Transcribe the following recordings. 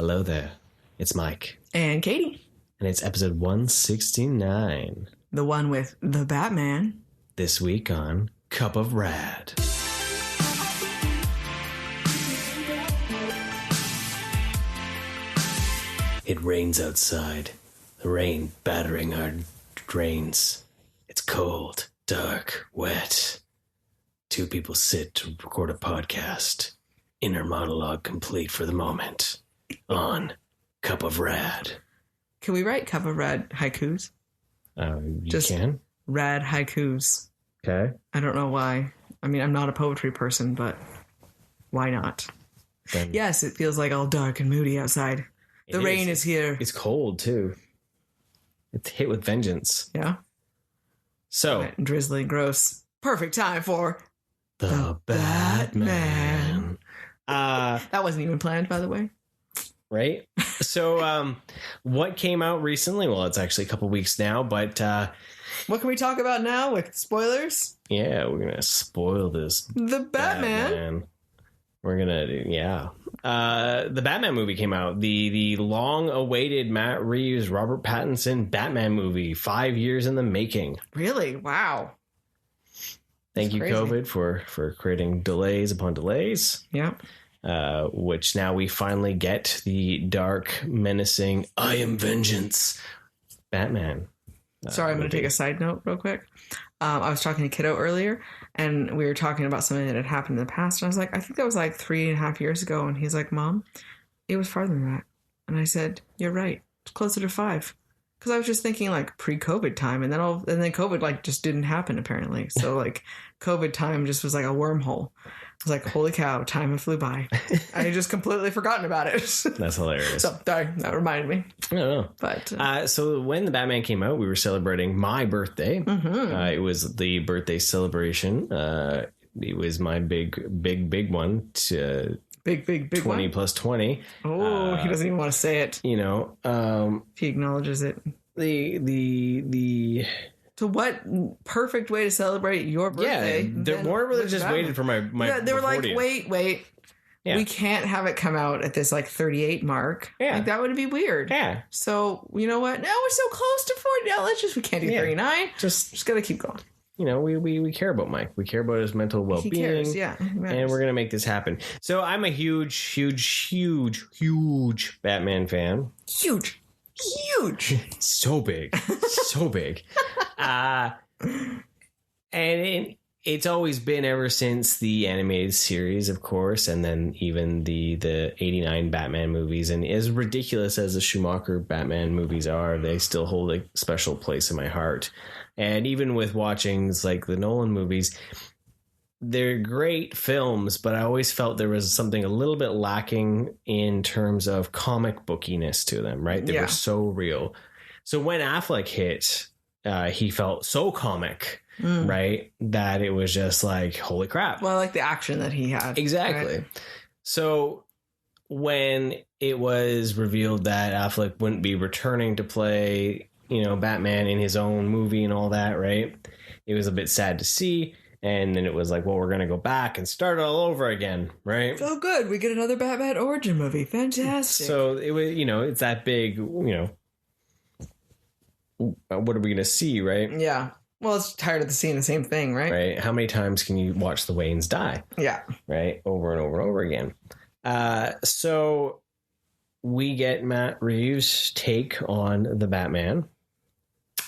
Hello there. It's Mike. And Katie. And it's episode 169. The one with the Batman. This week on Cup of Rad. It rains outside. The rain battering our drains. It's cold, dark, wet. Two people sit to record a podcast. Inner monologue complete for the moment. On Cup of Rad. Can we write Cup of Rad haikus? You can. Rad haikus. Okay. I don't know why. I mean, I'm not a poetry person, but why not? Then Yes, it feels like all dark and moody outside. The rain is here. It's cold, too. It's hit with vengeance. Yeah. So, Wet and drizzly and gross. Perfect time for the Batman. That wasn't even planned, by the way. Right? So, what came out recently? Well, it's actually a couple weeks now, but What can we talk about now with spoilers? yeah, we're going to spoil this The Batman. We're going to do, yeah. The Batman movie came out. The long-awaited Matt Reeves, Robert Pattinson Batman movie. 5 years in the making. Really? Wow. Thank you, crazy. COVID, for creating delays upon delays. Yeah. Which now we finally get the dark, menacing, I am vengeance Batman. Sorry, I'm going to take a side note real quick. I was talking to Kiddo earlier, and we were talking about something that had happened in the past. And I was like, I think that was like 3.5 years ago. And he's like, Mom, it was farther than that. And I said, you're right. It's closer to 5. Because I was just thinking like pre-COVID time, and then COVID like just didn't happen apparently. So like COVID time just was like a wormhole. I was like, holy cow, time flew by. I had just completely forgotten about it. That's hilarious. So sorry, that reminded me. I don't know. But so when the Batman came out, we were celebrating my birthday. It was the birthday celebration. It was my big one. big 20 one. plus 20. Oh, he doesn't even want to say it. You know, He acknowledges it. the So what perfect way to celebrate your birthday? yeah, Warner Brothers just waited for my Yeah, they were like, 40th. wait. Yeah. We can't have it come out at this like 38 mark. Yeah. Like that would be weird. Yeah, So you know what? Now we're so close to 40. Now we can't do 39. Just gotta keep going. you know, we care about Mike. We care about his mental He well-being. cares, yeah. He And matters. we're gonna make this happen. So I'm a huge Batman fan. huge. So big, so big. And it's always been ever since the animated series, of course, and then even the 89 Batman movies. And as ridiculous as the Schumacher Batman movies are, they still hold a special place in my heart. And even with watching like the Nolan movies, they're great films, but I always felt there was something a little bit lacking in terms of comic bookiness to them, right? They Yeah. were so real. So when Affleck hit, he felt so comic, right? That it was just like, holy crap. Well, I like the action that he had. Exactly. Right? So when it was revealed that Affleck wouldn't be returning to play, Batman in his own movie and all that, right? It was a bit sad to see. And then it was like, well, we're going to go back and start all over again, right? Oh, good. We get another Batman origin movie. Fantastic. So it was, it's that big, what are we going to see, right? Yeah. Well, it's tired of seeing the same thing, right? Right. How many times can you watch the Waynes die? Yeah. Right. Over and over and over again. So we get Matt Reeves' take on the Batman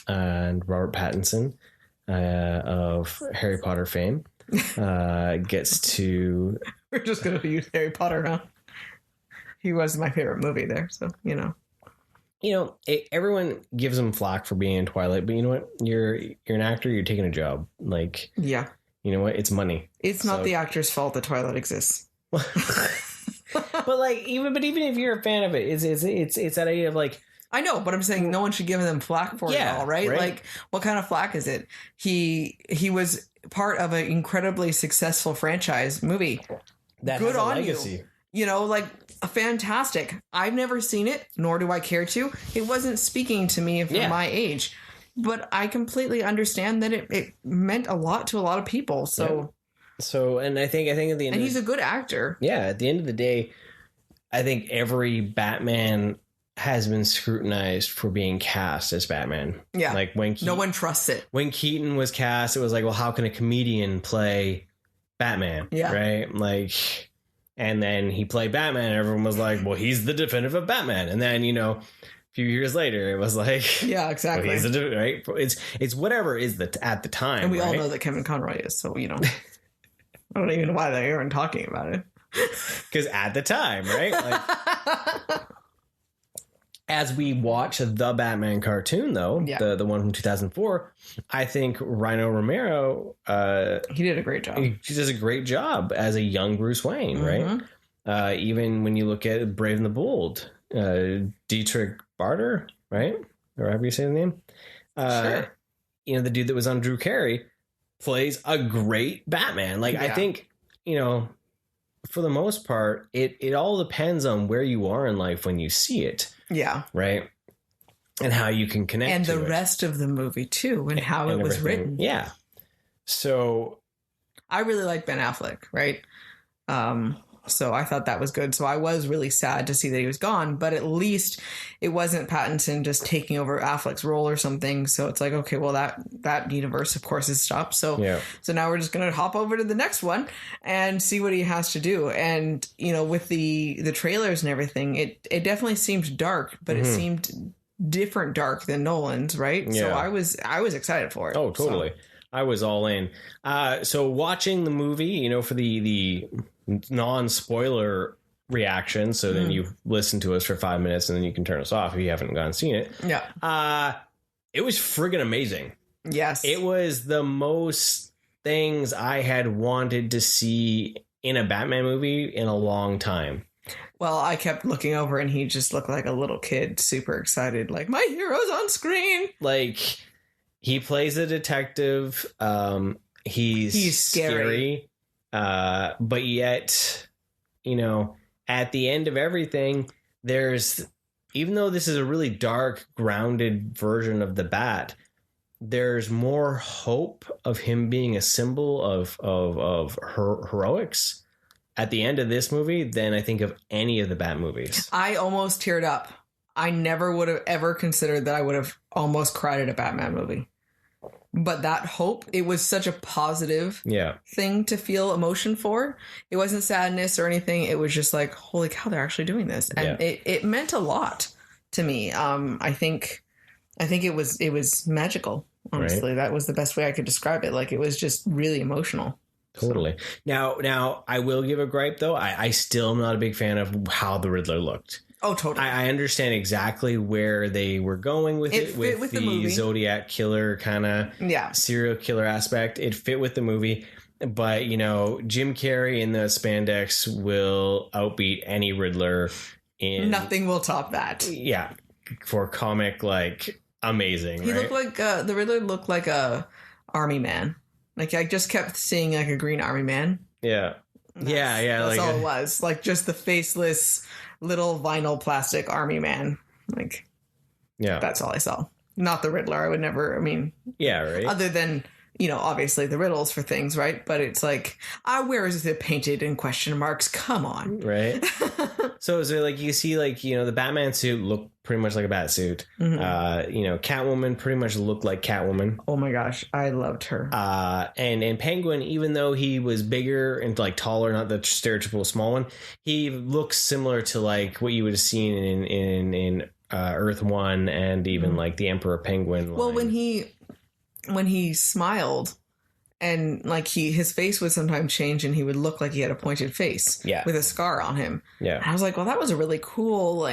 and Robert Pattinson of Harry Potter fame gets to... We're just going to use Harry Potter, huh? He was my favorite movie there, so, everyone gives him flack for being in Twilight, but you know what? You're an actor. You're taking a job. Like, Yeah. you know what? It's money. It's not So- the actor's fault that Twilight exists. But even if you're a fan of it, it's that idea of like, I know, but I'm saying no one should give them flack for it Yeah, all, right? right. Like, what kind of flack is it? He was part of an incredibly successful franchise movie. that Good has a on you. legacy. Like a fantastic. I've never seen it, nor do I care to. It wasn't speaking to me for Yeah. my age, but I completely understand that it meant a lot to a lot of people. So So, and I think at the end, and he's a good actor. at the end of the day, I think every Batman has been scrutinized for being cast as Batman. Yeah. Like when no one trusts it. When Keaton was cast, it was like, well, how can a comedian play Batman? Yeah. Right? Like, and then he played Batman, and everyone was like, well, he's the definitive Batman. And then, a few years later, it was like, yeah, exactly. Well, he's right? It's whatever is at the time. And we all right? know that Kevin Conroy is, so, I don't even know why they're even talking about it. Because at the time, right? Like, as we watch the Batman cartoon, though, the one from 2004, I think Rino Romero, he did a great job. He does a great job as a young Bruce Wayne, right? Even when you look at Brave and the Bold, Dietrich Bader, right? Or however you say the name. Sure. The dude that was on Drew Carey plays a great Batman. Like, I think, for the most part, it all depends on where you are in life when you see it. Yeah. Right. And how you can connect and to the it. rest of the movie too, and how it was written. Yeah. So I really like Ben Affleck, right? So I thought that was good. So I was really sad to see that he was gone, but at least it wasn't Pattinson just taking over Affleck's role or something. So it's like, okay, well that universe of course is stopped. So now we're just going to hop over to the next one and see what he has to do. And with the trailers and everything, it definitely seemed dark, but it seemed different dark than Nolan's, right? Yeah. So I was excited for it. Oh, totally. So. I was all in. So watching the movie, for the non-spoiler reaction, so then you listen to us for 5 minutes and then you can turn us off if you haven't gone and seen it. Yeah. It was friggin' amazing. Yes. It was the most things I had wanted to see in a Batman movie in a long time. Well, I kept looking over and he just looked like a little kid, super excited, like, my hero's on screen. Like, he plays a detective. He's scary. But yet, at the end of everything, even though this is a really dark, grounded version of the Bat, there's more hope of him being a symbol of heroics at the end of this movie than I think of any of the Bat movies. I almost teared up. I never would have ever considered that I would have almost cried at a Batman movie. But that hope, it was such a positive thing to feel emotion for. It wasn't sadness or anything. It was just like, holy cow, they're actually doing this. And it meant a lot to me. I think it was magical, honestly. Right. That was the best way I could describe it. Like, it was just really emotional. Totally. So. Now I will give a gripe, though. I still am not a big fan of how the Riddler looked. Oh, totally. I understand exactly where they were going with it with the Zodiac killer kind of serial killer aspect. It fit with the movie. But, Jim Carrey in the spandex will outbeat any Riddler. Nothing will top that. Yeah. For comic, amazing. He looked like, the Riddler looked like a army man. Like, I just kept seeing like a green army man. Yeah. That's all it was. Like, just the faceless little vinyl plastic army man. Like, that's all I saw. Not the Riddler. I would never, right. Other than, obviously the riddles for things, right? But it's like, where is it painted in question marks? Come on. Right. So is there you see the Batman suit looked pretty much like a bat suit. Mm-hmm. Catwoman pretty much looked like Catwoman. Oh my gosh. I loved her. And Penguin, even though he was bigger and taller, not the stereotypical small one, he looks similar to what you would have seen in Earth 1 and even the Emperor Penguin line. Well, when he smiled and his face would sometimes change and he would look like he had a pointed face with a scar on him. Yeah. And I was like, well, that was a really cool,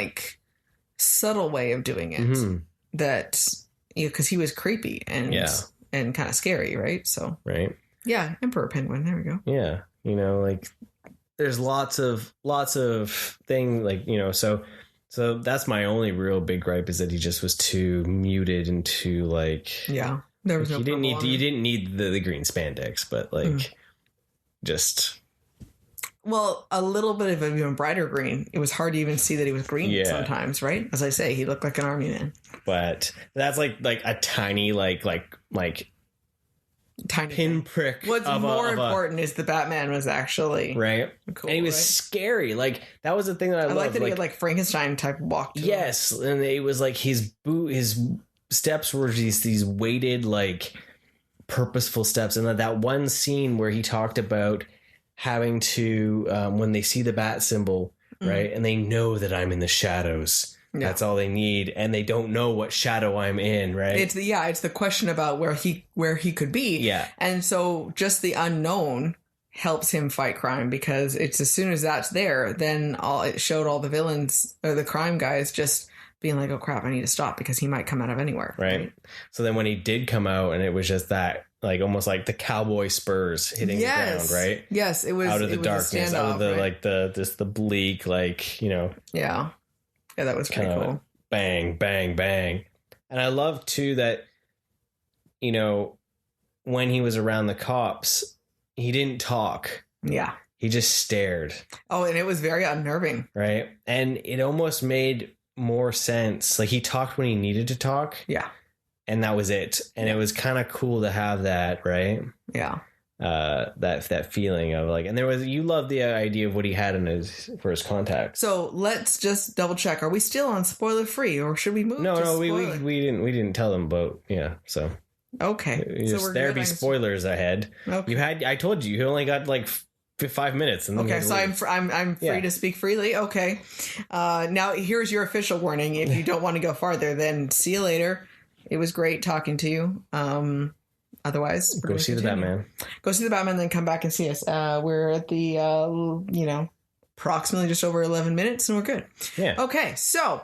subtle way of doing it. Mm-hmm. That, because he was creepy and kind of scary, right? So, right. Yeah. Emperor Penguin. There we go. Yeah. There's lots of things so that's my only real big gripe is that he just was too muted and too there was no you didn't need the green spandex, but just a little bit of an even brighter green. It was hard to even see that he was green sometimes, right? As I say, he looked like an army man. But that's like a tiny tiny pinprick. What's more important is the Batman was actually right, cool, and he was scary. Like that was the thing that I loved. like that he had like Frankenstein type walk. Yes, and it was like his steps were these weighted, like purposeful steps, and that one scene where he talked about having to when they see the bat symbol, right, and they know that I'm in the shadows. Yeah. That's all they need, and they don't know what shadow I'm in, right? It's the question about where he could be. Yeah. And so just the unknown helps him fight crime, because it's as soon as that's there, then it showed all the villains or the crime guys just being like, oh crap, I need to stop because he might come out of anywhere. Right. So then when he did come out, and it was just that, like almost like the cowboy spurs hitting the ground, right? Yes, it was out of the darkness, out of the like the bleak, like, you know. Yeah. Yeah, that was pretty cool. Bang, bang, bang. And I love, too, that, you know, when he was around the cops, he didn't talk. Yeah. He just stared. Oh, and it was very unnerving. Right? And it almost made more sense. Like, he talked when he needed to talk. Yeah. And that was it. And it was kind of cool to have that, right? Yeah. That feeling of like, and you love the idea of what he had for his contacts. So let's just double check. Are we still on spoiler free, or should we move? No, we didn't tell them about, so okay. So there'd be spoilers ahead. Okay. I told you only got like 5 minutes, and then okay, so I'm free to speak freely. Okay, now here's your official warning. If you don't want to go farther, then see you later. It was great talking to you. Otherwise, go see the Batman. Go see the Batman, then come back and see us. We're at the, approximately just over 11 minutes, and we're good. Yeah. Okay, so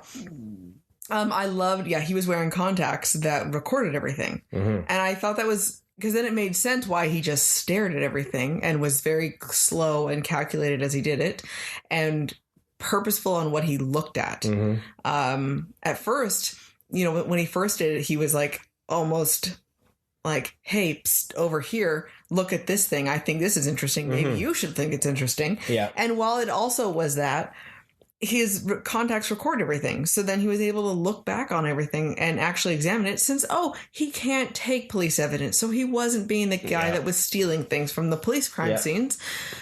I loved, he was wearing contacts that recorded everything. Mm-hmm. And I thought that was, because then it made sense why he just stared at everything and was very slow and calculated as he did it, and purposeful on what he looked at. Mm-hmm. At first, when he first did it, he was like almost like, hey, psst, over here, look at this thing. I think this is interesting. Maybe you should think it's interesting. Yeah. And while it also was that, his contacts record everything. So then he was able to look back on everything and actually examine it, since, he can't take police evidence. So he wasn't being the guy that was stealing things from the police crime scenes.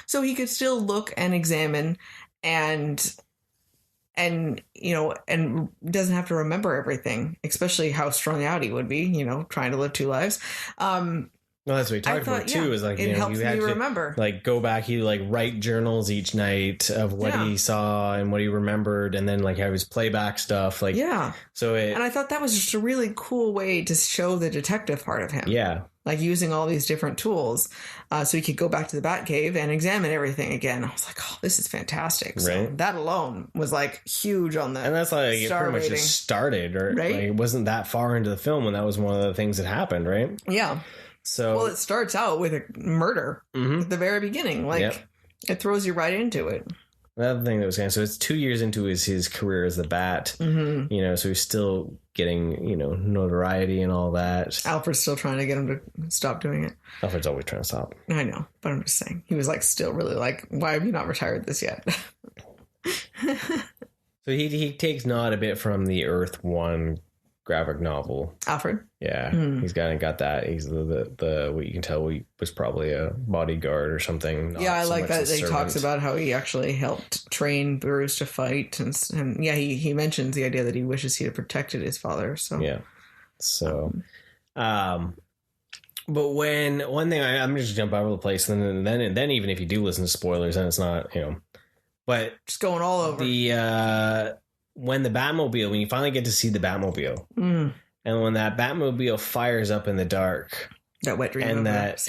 So he could still look and examine and doesn't have to remember everything, especially how strung out he would be, trying to live two lives. Well, that's what he talked about too. Is like, it helps you had to remember. Like go back, he like write journals each night of what he saw and what he remembered, and then like have his playback stuff. Like and I thought that was just a really cool way to show the detective part of him. Yeah. Like using all these different tools, so he could go back to the Batcave and examine everything again. I was like, oh, this is fantastic. So that alone was like huge on the, and that's like it pretty much just started, or like, it wasn't that far into the film when that was one of the things that happened, right? Yeah. So it starts out with a murder at the very beginning. Like it throws you right into it. Another thing that was so it's 2 years into his career as the Bat, so he's still getting, notoriety and all that. Alfred's still trying to get him to stop doing it. Alfred's always trying to stop. I know, but I'm just saying. He was like still really like, why have you not retired this yet? So he takes nod a bit from the Earth One graphic novel. Alfred? Yeah, he's got that. He's the what you can tell he was probably a bodyguard or something. I like that he talks about how he actually helped train Bruce to fight, and he mentions the idea that he wishes he had protected his father. So but when one thing I'm just jump all over the place, and then even if you do listen to spoilers, then it's not but just going all over when the Batmobile, when you finally get to see the Batmobile, and when that Batmobile fires up in the dark, that wet dream, and that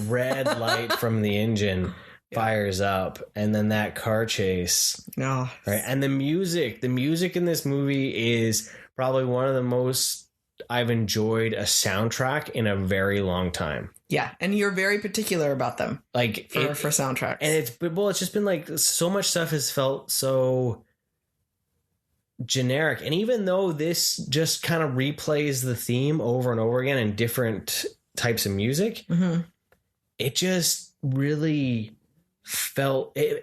red light from the engine fires up, and then that car chase, right? And the music in this movie is probably one of the most I've enjoyed a soundtrack in a very long time. Yeah, and you're very particular about them, like for soundtracks. And it's just been like so much stuff has felt so generic, and even though this just kind of replays the theme over and over again in different types of music, it just really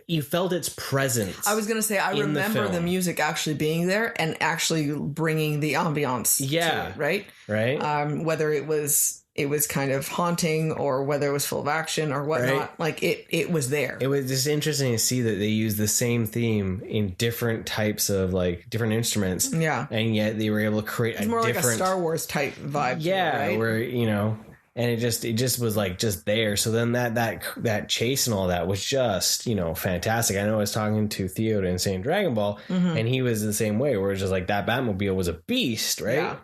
you felt its presence. I was gonna say, I remember the music actually being there and actually bringing the ambiance to it, right whether it was it was kind of haunting or whether it was full of action or whatnot. Right. Like it was there. It was just interesting to see that they use the same theme in different types of like different instruments. Yeah. And yet they were able to create It's more like a Star Wars type vibe. Yeah. To it, right? Where, you know, and it just was like just there. So then that chase and all that was just, you know, fantastic. I know I was talking to Theo in Insane Dragon Ball, and he was the same way, where it's just like that Batmobile was a beast, right? Yeah.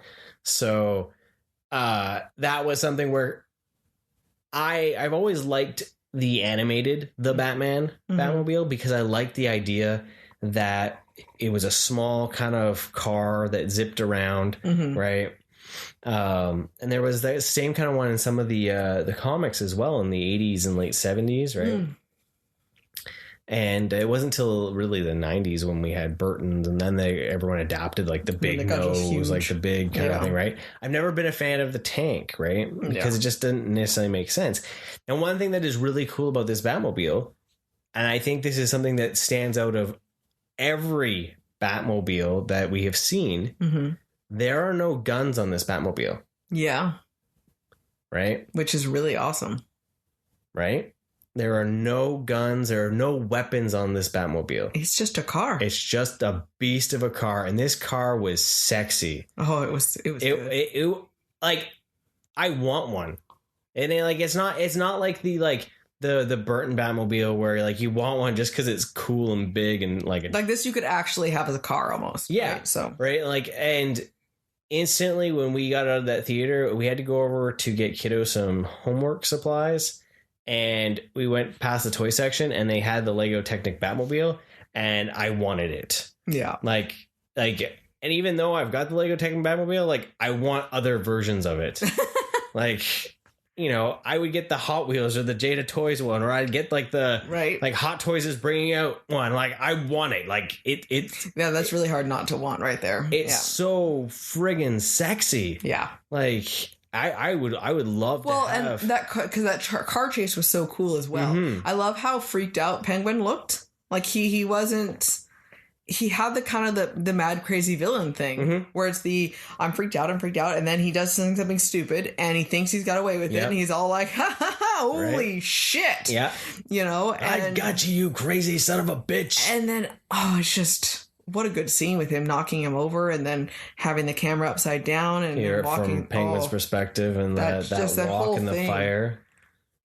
So that was something where I've always liked the animated Batman Batmobile, because I liked the idea that it was a small kind of car that zipped around, right? And there was that same kind of one in some of the comics as well in the 80s and late 70s, right? And it wasn't until really the 90s when we had Burton's, and then everyone adapted like the big nose, like the big kind of thing, right? I've never been a fan of the tank, right? Because it just didn't necessarily make sense. And one thing that is really cool about this Batmobile, and I think this is something that stands out of every Batmobile that we have seen, there are no guns on this Batmobile. Yeah. Right? Which is really awesome. Right? There are no guns. There are no weapons on this Batmobile. It's just a car. It's just a beast of a car. And this car was sexy. Oh, it was good. It like, I want one. And like, it's not like the Burton Batmobile where like you want one just because it's cool and big and like this you could actually have as a car almost. Yeah. Right? So right, like, and instantly when we got out of that theater, we had to go over to get kiddo some homework supplies, and we went past the toy section and they had the Lego Technic Batmobile, and I wanted it. Yeah. Like, and even though I've got the Lego Technic Batmobile, like I want other versions of it. Like, you know, I would get the Hot Wheels or the Jada Toys one, or I'd get like the like Hot Toys is bringing out one. Like I want it. Like it's yeah, that's really hard not to want right there. It's so friggin' sexy. Yeah, like I would love to have. And that because that car chase was so cool as well. I love how freaked out Penguin looked. Like he wasn't. He had the kind of the mad crazy villain thing where it's I'm freaked out, and then he does something stupid and he thinks he's got away with it, and he's all like, ha ha ha, holy shit. Yeah. You know, and I got you crazy son of a bitch. And then it's just what a good scene with him knocking him over and then having the camera upside down and walking from Penguin's perspective, and that walk in the fire.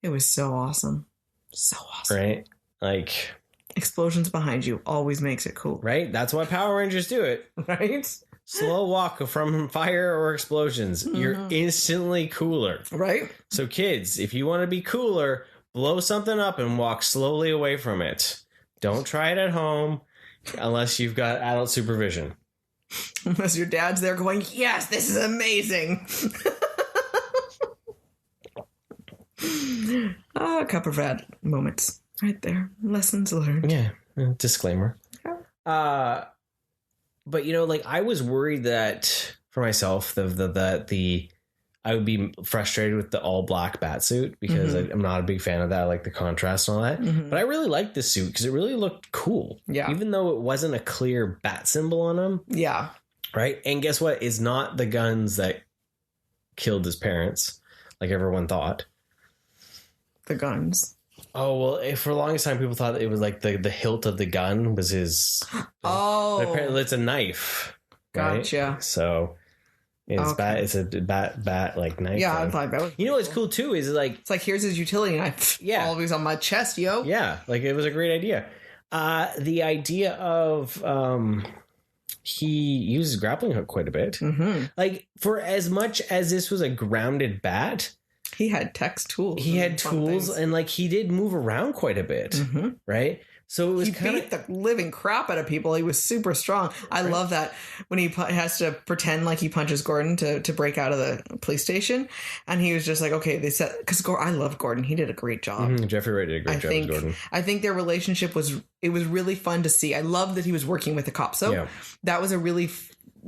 It was so awesome. So awesome. Right? Like explosions behind you always makes it cool. Right? That's why Power Rangers do it. Right? Slow walk from fire or explosions. You're instantly cooler. Right? So kids, if you want to be cooler, blow something up and walk slowly away from it. Don't try it at home unless you've got adult supervision. Unless your dad's there going, yes, this is amazing. A couple of bad moments. Right there. Lessons learned. Yeah. Disclaimer. But you know, like I was worried that for myself that I would be frustrated with the all black bat suit because I'm not a big fan of that. I like the contrast and all that. But I really liked the suit because it really looked cool. Yeah. Even though it wasn't a clear bat symbol on him. Yeah. Right. And guess what? It's not the guns that killed his parents, like everyone thought. The guns. Oh, well, for the longest time, people thought it was like the hilt of the gun was his. But apparently it's a knife. Right? Gotcha. So it's a bat like knife. Yeah, I thought that was. You know what's cool too is like it's like here's his utility knife. Yeah, always on my chest, yo. Yeah, like it was a great idea. The idea of he uses grappling hook quite a bit. Like for as much as this was a grounded bat. He had text tools. He had tools, and like he did move around quite a bit, right? So it was he beat the living crap out of people. He was super strong. I love that when he has to pretend like he punches Gordon to break out of the police station, and he was just like, okay, they said because I love Gordon. He did a great job. Jeffrey Wright did a great job as Gordon. I think their relationship was really fun to see. I love that he was working with the cops. So that was a really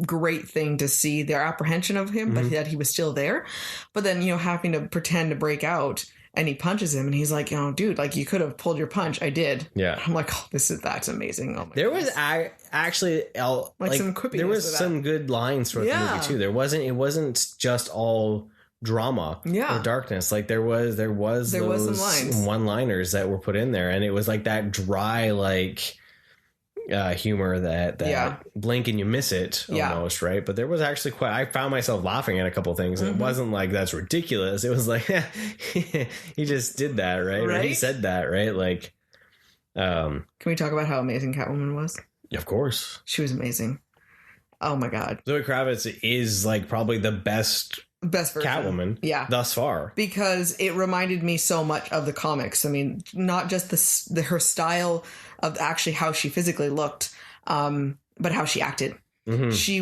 great thing to see their apprehension of him, but that he was still there. But then, you know, having to pretend to break out and he punches him and he's like, oh, dude, like you could have pulled your punch. I did. Yeah. I'm like, oh, that's amazing. Oh my there goodness. Was actually like some quippiness. There was some good lines throughout the movie too. It wasn't just all drama Yeah. or darkness. Like there was those some lines. one-liners that were put in there, and it was like that dry like humor that blink and you miss it almost, right? But there was actually I found myself laughing at a couple things, and it wasn't like that's ridiculous. It was like he just did that, right? Or he said that, right? Like can we talk about how amazing Catwoman was? Of course. She was amazing. Oh my god. Zoe Kravitz is like probably the best version. Catwoman thus far, because it reminded me so much of the comics. I mean, not just her style of actually how she physically looked, but how she acted. She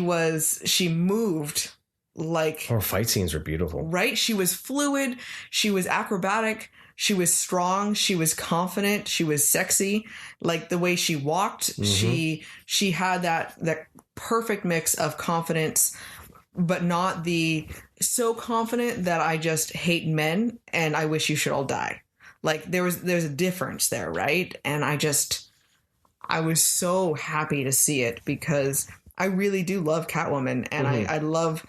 moved like, her fight scenes were beautiful, right? She was fluid, she was acrobatic, she was strong, she was confident, she was sexy. Like the way she walked, she had that perfect mix of confidence, but not the so confident that I just hate men and I wish you should all die. Like there's a difference there, right? And I was so happy to see it, because I really do love Catwoman, and I love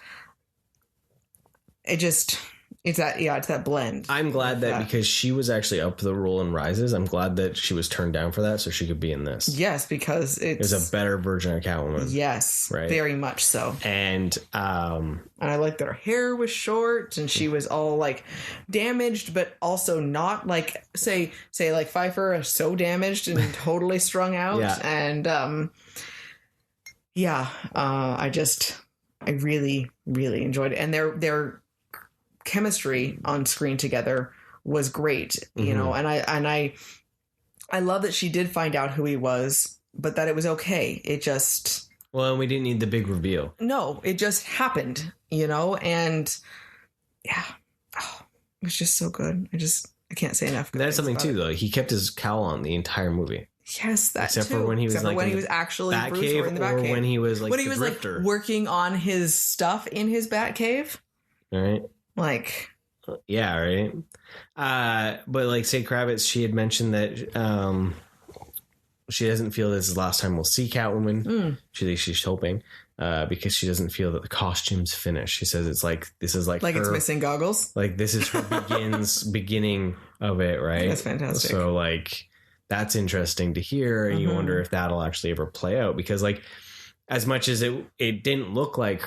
it. It's that blend. I'm glad that because she was actually up for the role in Rises, I'm glad that she was turned down for that so she could be in this. Yes, because it's a better version of Catwoman. Yes, right? Very much so. And I like that her hair was short and she was all like damaged, but also not like say like Pfeiffer is so damaged and totally strung out. And I really, really enjoyed it. And their chemistry on screen together was great, you know, and I love that she did find out who he was, but that it was okay. It just, well, we didn't need the big reveal. No, it just happened, you know, and it was just so good. I can't say enough. That's something too, though. He kept his cowl on the entire movie. Yes, that except too. for when he was like when he was actually Bruce Batcave, or in the Batcave, when he was like when he was like working on his stuff in his Batcave, right? Like, yeah, right. But like, say Kravitz, she had mentioned that she doesn't feel this is the last time we'll see Catwoman. She's hoping because she doesn't feel that the costume's finished. She says it's like this is like it's missing goggles. Like this is her beginning of it, right? That's fantastic. So like that's interesting to hear, and you wonder if that'll actually ever play out, because like as much as it didn't look like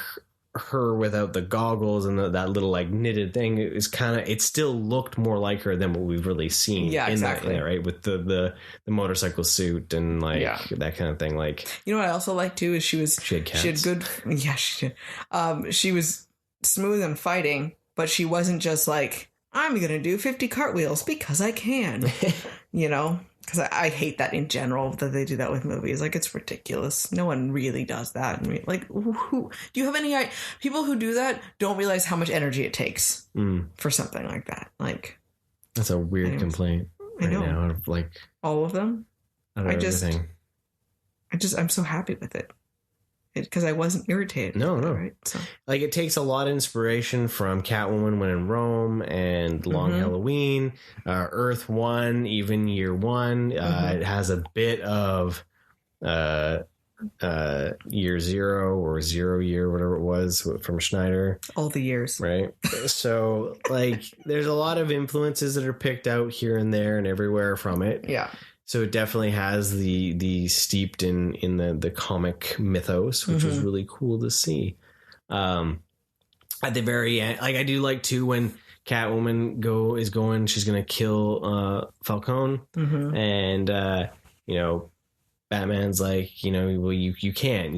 her without the goggles and that little like knitted thing, it still looked more like her than what we've really seen. Exactly. In that, right, with the motorcycle suit and like that kind of thing. Like, you know what I also like too is she had cats. She had good, she did. She was smooth and fighting, but she wasn't just like, I'm gonna do 50 cartwheels because I can. You know, because I hate that in general, that they do that with movies. Like, it's ridiculous. No one really does that. Like, who do you have any people who do that don't realize how much energy it takes for something like that? Like, that's a weird complaint. I know. Now, like all of them. I'm so happy with it. Because I wasn't irritated. No. Right? So. Like, it takes a lot of inspiration from Catwoman When in Rome and Long Halloween, Earth 1, even Year 1. It has a bit of Year 0 or 0 Year, whatever it was, from Schneider. All the years. Right? So, like, there's a lot of influences that are picked out here and there and everywhere from it. Yeah. So it definitely has the steeped in the comic mythos, which was really cool to see. At the very end, like I do like too when Catwoman she's gonna kill Falcone, and you know, Batman's like, you know, well you can't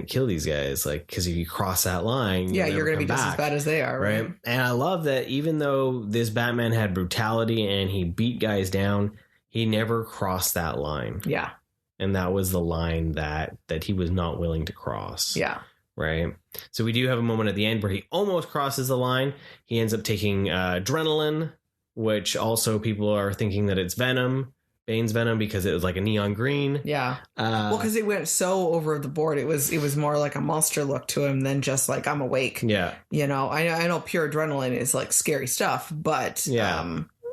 kill these guys, like, because if you cross that line, you're gonna be just as bad as they are, right? And I love that even though this Batman had brutality and he beat guys down, he never crossed that line. Yeah. And that was the line that he was not willing to cross. Yeah. Right. So we do have a moment at the end where he almost crosses the line. He ends up taking adrenaline, which also people are thinking that it's Venom, Bane's Venom, because it was like a neon green. Yeah. Well, because it went so over the board. It was more like a monster look to him than just like, I'm awake. Yeah. You know, I know pure adrenaline is like scary stuff, but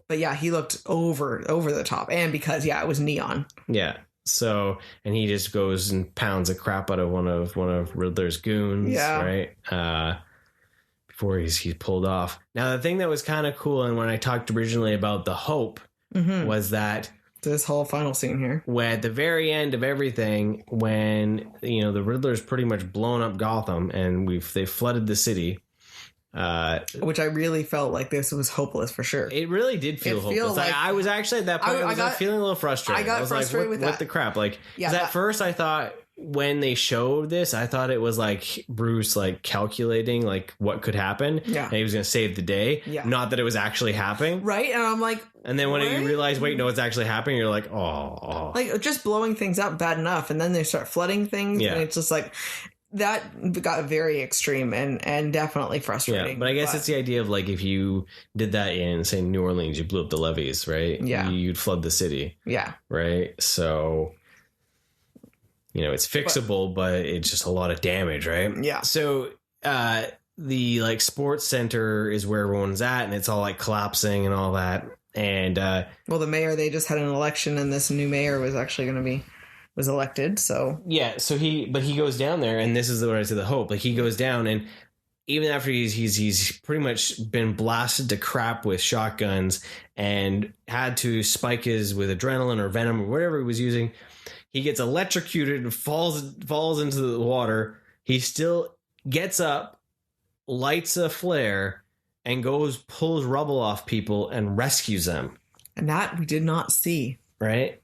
but yeah, he looked over the top, and because it was neon. Yeah. So, and he just goes and pounds the crap out of one of Riddler's goons. Yeah. Right. before he's pulled off. Now, the thing that was kind of cool, and when I talked originally about the hope, was that this whole final scene here, when at the very end of everything, when the Riddler's pretty much blown up Gotham and they've flooded the city. Which I really felt like this was hopeless for sure. It really did feel hopeless. Like, I was actually at that point. I was feeling a little frustrated. I was frustrated with that. What the crap? Like, at first I thought when they showed this, I thought it was like Bruce like calculating like what could happen. Yeah, and he was going to save the day. Yeah, not that it was actually happening. Right, and I'm like, and then when you realize, wait, no, it's actually happening. You're like, like just blowing things up bad enough, and then they start flooding things, and it's just like. That got very extreme and definitely frustrating. Yeah, but I guess it's the idea of like if you did that in, say, New Orleans, you blew up the levees, right? Yeah. You'd flood the city. Yeah. Right? So, it's fixable, but it's just a lot of damage, right? Yeah. So, the like sports center is where everyone's at, and it's all like collapsing and all that. And well, the mayor, they just had an election, and this new mayor was actually going to was elected. So yeah, so he goes down there, and this is what I said, the hope. Like he goes down, and even after he's pretty much been blasted to crap with shotguns and had to spike his with adrenaline or venom or whatever he was using, he gets electrocuted and falls into the water. He still gets up, lights a flare, and pulls rubble off people and rescues them. And that we did not see. Right?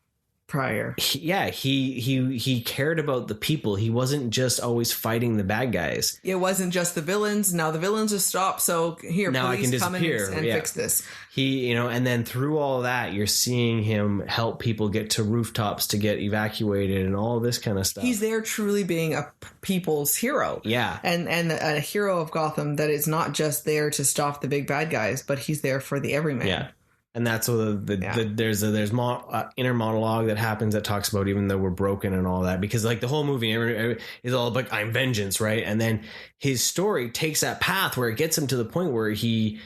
Prior. He cared about the people. He wasn't just always fighting the bad guys. It wasn't just the villains. Now the villains have stopped, so here, now police I can come in disappear and fix this. He, and then through all that, you're seeing him help people get to rooftops to get evacuated and all this kind of stuff. He's there truly being a people's hero. Yeah. And a hero of Gotham that is not just there to stop the big bad guys, but he's there for the everyman. Yeah. And that's what there's inner monologue that happens that talks about even though we're broken and all that, because like the whole movie is all like I'm vengeance, right? And then his story takes that path where it gets him to the point where he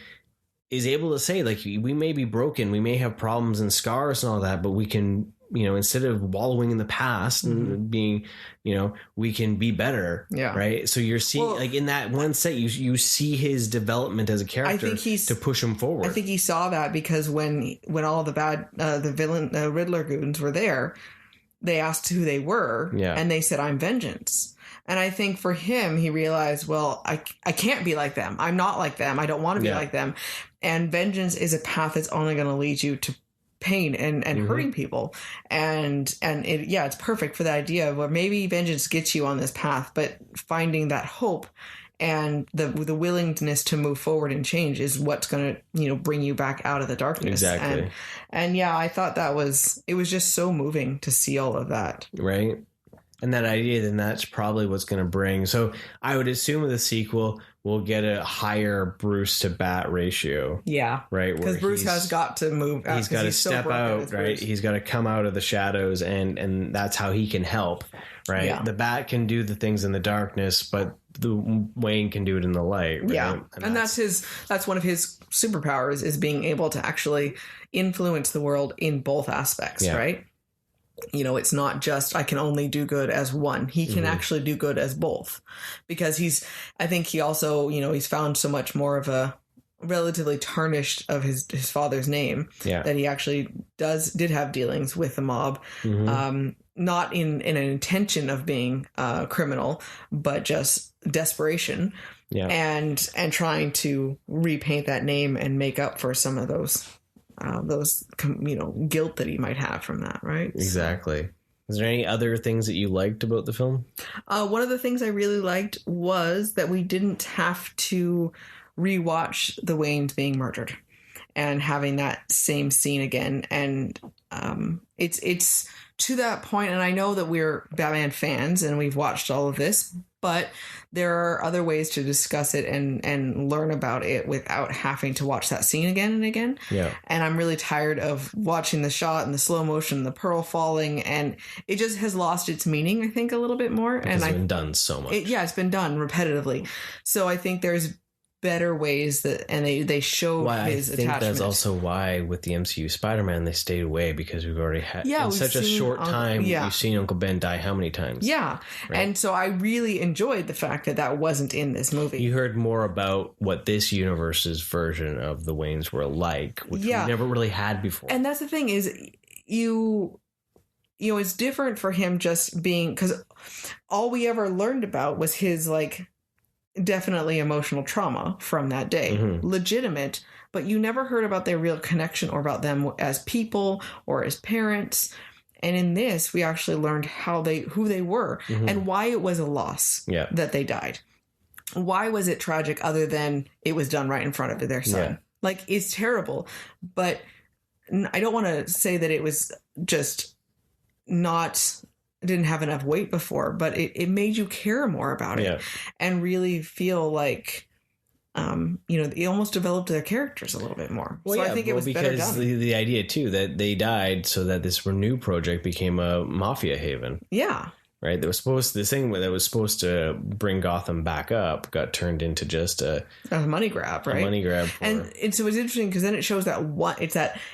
is able to say like we may be broken, we may have problems and scars and all that, but we can, instead of wallowing in the past and being, we can be better. Yeah. Right. So you're seeing like in that one set, you see his development as a character. I think to push him forward. I think he saw that because when all the bad, the villain, Riddler goons were there, they asked who they were. Yeah. And they said, I'm vengeance. And I think for him, he realized, well, I can't be like them. I'm not like them. I don't want to be like them. And vengeance is a path that's only going to lead you to pain and hurting people. And it's perfect for the idea of, well, maybe vengeance gets you on this path, but finding that hope and the willingness to move forward and change is what's going to, bring you back out of the darkness. Exactly. And yeah, I thought it was just so moving to see all of that. Right. And that idea, then that's probably what's going to bring. So I would assume with the sequel, we'll get a higher Bruce to Bat ratio. Yeah. Right. Because Bruce has got to move out. He's got to step out, right? He's got to come out of the shadows, and that's how he can help, right? Yeah. The Bat can do the things in the darkness, but the Wayne can do it in the light. Right? Yeah. And that's one of his superpowers, is being able to actually influence the world in both aspects, right? It's not just I can only do good as one. He can actually do good as both, because I think he also, he's found so much more of a relatively tarnished of his father's name that he actually did have dealings with the mob. Not in an intention of being criminal, but just desperation and trying to repaint that name and make up for some of those guilt that he might have from that, right? Exactly. So, is there any other things that you liked about the film? One of the things I really liked was that we didn't have to rewatch the Waynes being murdered and having that same scene again. And it's to that point, and I know that we're Batman fans and we've watched all of this, but there are other ways to discuss it and learn about it without having to watch that scene again and again. Yeah. And I'm really tired of watching the shot and the slow motion, the pearl falling, and it just has lost its meaning, I think, a little bit more. Because it's been done so much. It's been done repetitively. So I think there's better ways that, and they show his I think attachment. that's also why with the MCU Spider-Man they stayed away, because we've already had in such a short time. You've seen Uncle Ben die how many times? Yeah, right? And so I really enjoyed the fact that wasn't in this movie. You heard more about what this universe's version of the Waynes were like, which we never really had before. And that's the thing is, you know, it's different for him just being, because all we ever learned about was his like definitely emotional trauma from that day, legitimate, but you never heard about their real connection or about them as people or as parents. And in this, we actually learned who they were and why it was a loss that they died. Why was it tragic other than it was done right in front of their son? Yeah. Like, it's terrible, but I don't want to say that it was just didn't have enough weight before, but it made you care more about it and really feel like, you know, they almost developed their characters a little bit more. Well, so I think it was better done. The idea too that they died so that this Renew project became a mafia haven. Yeah. Right. This thing that was supposed to bring Gotham back up got turned into just a money grab, right? A money grab. And so it's interesting because then it shows that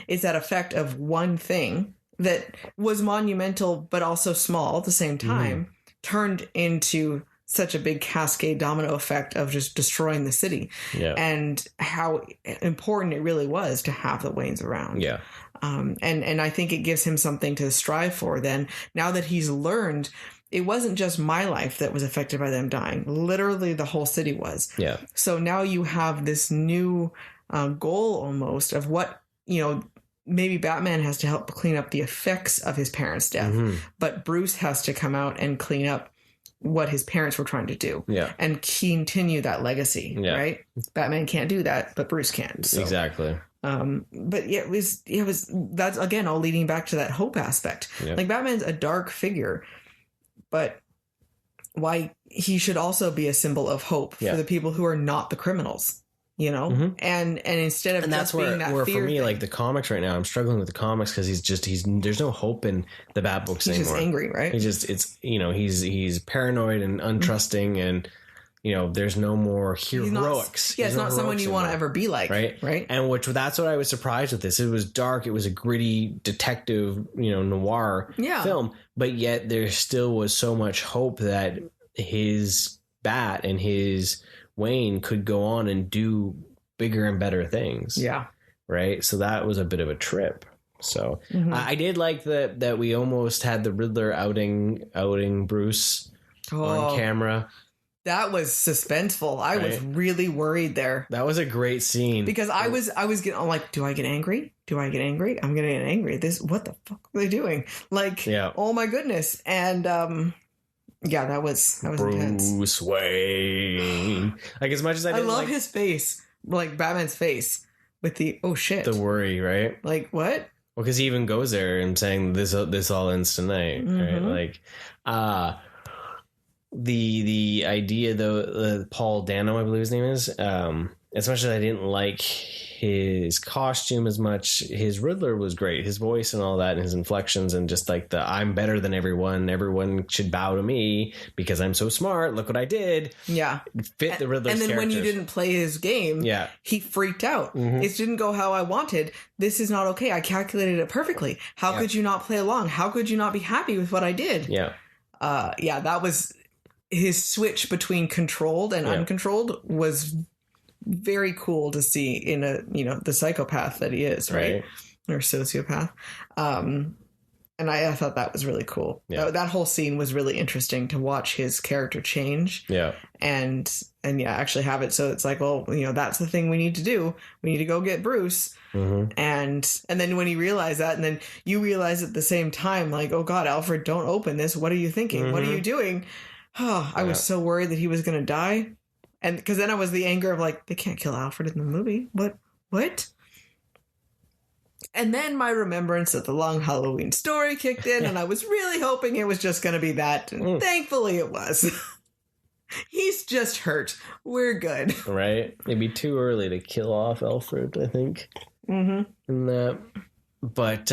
it's that effect of one thing that was monumental but also small at the same time turned into such a big cascade domino effect of just destroying the city, and how important it really was to have the Waynes around. Yeah. And I think it gives him something to strive for then, now that he's learned it wasn't just my life that was affected by them dying. Literally the whole city was. Yeah. So now you have this new goal almost of what, you know, maybe Batman has to help clean up the effects of his parents' death, but Bruce has to come out and clean up what his parents were trying to do and continue that legacy, right? Batman can't do that, but Bruce can. So. Exactly. But yeah, it was that's again all leading back to that hope aspect. Like, Batman's a dark figure, but why he should also be a symbol of hope for the people who are not the criminals, you know? And instead of that's being that fear for me, thing, like the comics right now, I'm struggling with the comics because he's there's no hope in the Bat books anymore. He's just angry, right? It's you know, he's paranoid and untrusting and, you know, there's no more heroics. It's not someone you want to ever be like. Right. And that's what I was surprised with this. It was dark. It was a gritty detective, you know, noir film. But yet there still was so much hope that his Bat and his Wayne could go on and do bigger and better things. Yeah. Right. So that was a bit of a trip. So I did like that we almost had the Riddler outing Bruce on camera. That was suspenseful. I was really worried there. That was a great scene. Because I was getting, I'm like, do I get angry? Do I get angry? I'm going to get angry. What the fuck are they doing? Like, oh my goodness. And, that was intense. Bruce Wayne. Like, as much as I love his face, like Batman's face with the, oh shit. The worry, right? Like, what? Well, because he even goes there and saying this all ends tonight, right? Like, the idea though, Paul Dano, I believe his name is, as much as I didn't like his costume as much, his Riddler was great. His voice and all that, and his inflections, and just like I'm better than everyone should bow to me because I'm so smart, look what I did. Fit the Riddler's and then characters. When you didn't play his game, he freaked out. It didn't go how I wanted. This is not okay. I calculated it perfectly. How could you not play along? How could you not be happy with what I did? That was his switch between controlled and uncontrolled was very cool to see in the psychopath that he is, right? Or sociopath. And I thought that was really cool. That whole scene was really interesting to watch his character change. And actually have it. So it's like, well, you know, that's the thing we need to do. We need to go get Bruce. And then when he realized that, and then you realize at the same time, like, oh God, Alfred, don't open this. What are you thinking? What are you doing? Oh, I was so worried that he was going to die. And because then I was the anger of like, they can't kill Alfred in the movie. What? And then my remembrance of the Long Halloween Story kicked in, and I was really hoping it was just going to be that. And thankfully it was. He's just hurt. We're good. Right? It'd be too early to kill off Alfred, I think. In that. But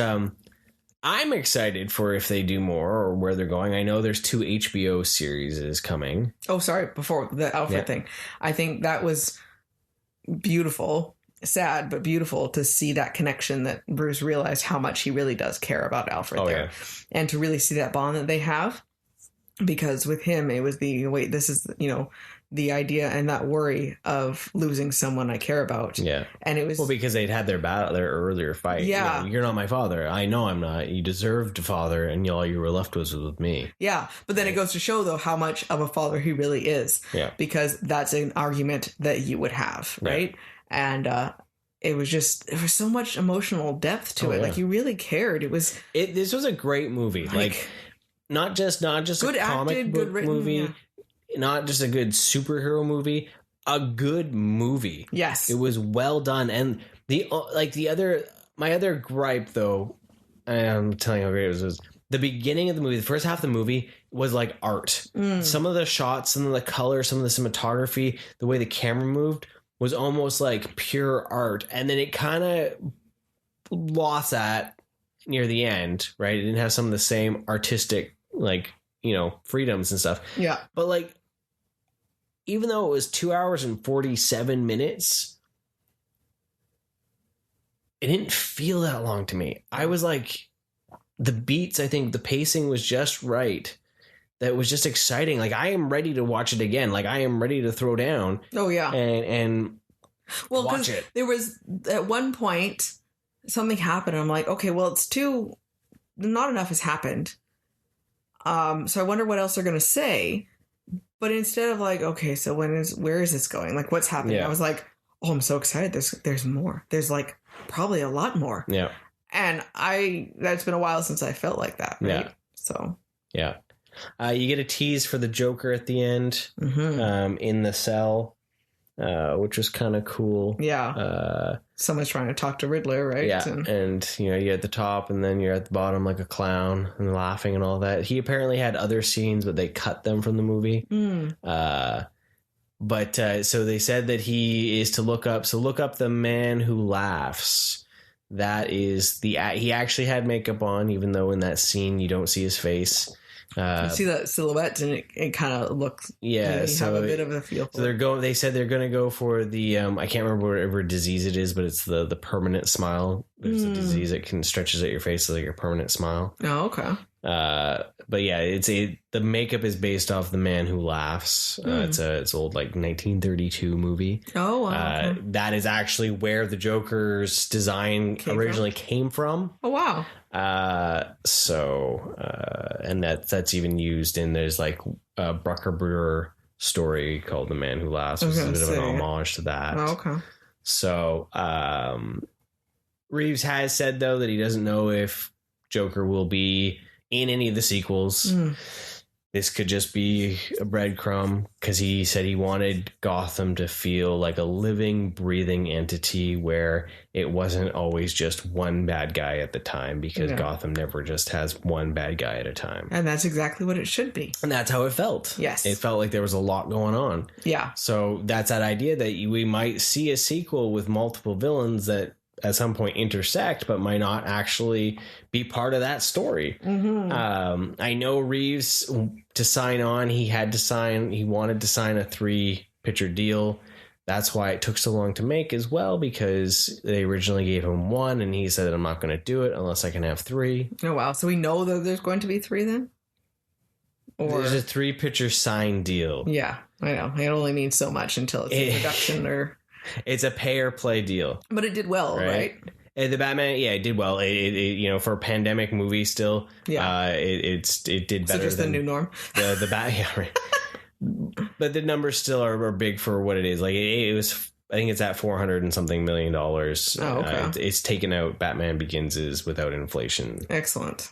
I'm excited for if they do more or where they're going. I know there's 2 HBO series coming. Oh, sorry. Before the Alfred thing. I think that was beautiful, sad, but beautiful to see that connection that Bruce realized how much he really does care about Alfred there. Yeah. And to really see that bond that they have. Because with him, it was this is, the idea and that worry of losing someone I care about. Yeah. And it was... Well, because they'd had their earlier fight. Yeah. You're not my father. I know I'm not. You deserved a father, and all you were left was with me. Yeah. But then it goes to show, though, how much of a father he really is. Yeah. Because that's an argument that you would have, right? Yeah. And it was so much emotional depth to it. Yeah. Like, you really cared. This was a great movie. Like not just good a comic acted, book good written, movie. Yeah. Not just a good superhero movie, a good movie. Yes. It was well done. And my other gripe, though, I'm telling you how great it was the beginning of the movie, the first half of the movie was like art. Some of the shots, some of the color, some of the cinematography, the way the camera moved was almost like pure art. And then it kind of lost that near the end, right? It didn't have some of the same artistic, freedoms and stuff. Yeah. But even though it was 2 hours and 47 minutes, it didn't feel that long to me. I was like, the beats, I think the pacing was just right. That was just exciting. Like, I am ready to watch it again. Like, I am ready to throw down. Oh, yeah. And watch it. There was, at one point, something happened. And I'm like, okay, well, not enough has happened. So I wonder what else they're going to say. But instead of okay, so where is this going? Like, what's happening? Yeah. I was like, oh, I'm so excited. There's more. There's probably a lot more. Yeah. And that's been a while since I felt like that. Right? Yeah. So. Yeah. You get a tease for the Joker at the end, in the cell, which was kind of cool. Yeah. Someone's trying to talk to Riddler, right? Yeah. And you're at the top and then you're at the bottom like a clown and laughing and all that. He apparently had other scenes, but they cut them from the movie. But so they said that he is to look up. So look up The Man Who Laughs. That is he actually had makeup on, even though in that scene you don't see his face. You see that silhouette and it kind of looks. Yeah, so have a bit of a feel. So they said they're going to go for the I can't remember whatever disease it is, but it's the permanent smile. There's a disease that stretches at your face like a permanent smile. Oh, okay. But yeah, the makeup is based off The Man Who Laughs. It's old 1932 movie. Oh, wow. Okay. That is actually where the Joker's design originally came from. Oh, wow. And that's even used in there's a Brucker Brewer story called The Man Who Laughs, which is a bit of an homage to that. Oh, okay. So Reeves has said though that he doesn't know if Joker will be in any of the sequels. This could just be a breadcrumb because he said he wanted Gotham to feel like a living, breathing entity where it wasn't always just one bad guy at the time, because Gotham never just has one bad guy at a time. And that's exactly what it should be. And that's how it felt. Yes. It felt like there was a lot going on. Yeah. So that's that idea that we might see a sequel with multiple villains that at some point intersect, but might not actually be part of that story. I know Reeves, to sign on, he wanted to sign a 3-picture deal. That's why it took so long to make as well, because they originally gave him 1 and he said, I'm not going to do it unless I can have 3. Oh, wow. So we know that there's going to be 3 then? Or there's a 3-picture sign deal. Yeah, I know. It only means so much until it's a production or... It's a pay or play deal. But it did well, right? The Batman, it did well. It for a pandemic movie still, it did better. So just the new norm. The right. But the numbers still are big for what it is. It was, I think it's at $400 and something million. Oh, okay. It's taken out Batman Begins' without inflation. Excellent.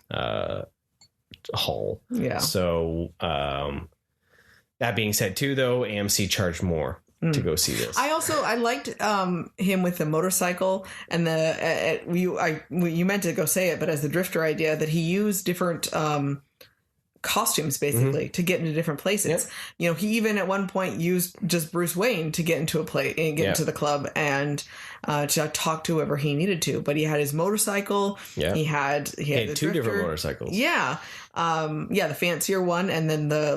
Haul. Yeah. So that being said, too, though, AMC charged more to go see this. I liked him with the motorcycle and you meant to go say it, but as the drifter idea that he used different costumes basically to get into different places. Yep. He even at one point used just Bruce Wayne to get into into the club and to talk to whoever he needed to. But he had his motorcycle. Yeah. He had 2 different motorcycles. Yeah. The fancier one and then the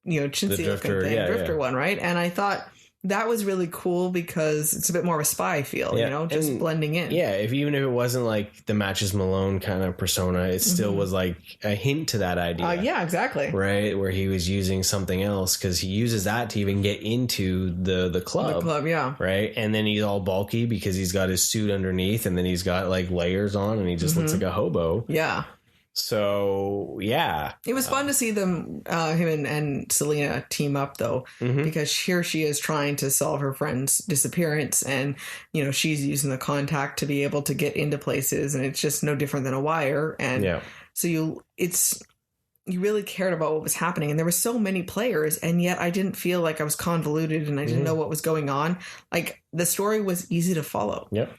Chinsey looking thing, drifter one, right? And I thought, that was really cool because it's a bit more of a spy feel, you know, just blending in. Yeah, even if it wasn't like the Matches Malone kind of persona, it still was like a hint to that idea. Yeah, exactly. Right, where he was using something else because he uses that to even get into the club. The club, yeah. Right, and then he's all bulky because he's got his suit underneath, and then he's got like layers on, and he just looks like a hobo. Yeah. So yeah, it was fun to see them, him and Selena team up though, because here she is trying to solve her friend's disappearance, and you know she's using the contact to be able to get into places, and it's just no different than a wire. And so you really cared about what was happening, and there were so many players, and yet I didn't feel like I was convoluted and I didn't know what was going on. Like the story was easy to follow. Yep.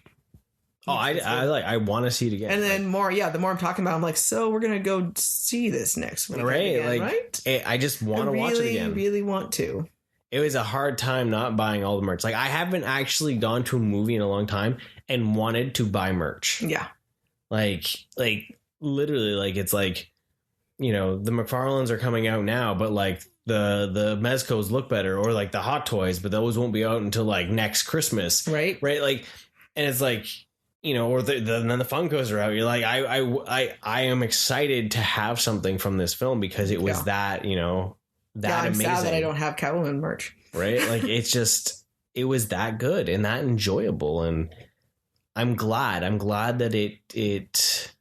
Oh, I want to see it again. And then the more I'm talking about, I'm like, so we're gonna go see this next week, right? Again, like, right? I just want to watch it again. Really want to. It was a hard time not buying all the merch. Like, I haven't actually gone to a movie in a long time and wanted to buy merch. Yeah, like literally, like it's like, you know, the McFarlanes are coming out now, but like the Mezcos look better, or like the Hot Toys, but those won't be out until like next Christmas, right? Like, and it's like, you know, or then the Funkos are out. You're like, I am excited to have something from this film because it was that, you know, that amazing. I'm sad that I don't have Catwoman merch. Right? Like it was that good and that enjoyable, and I'm glad that it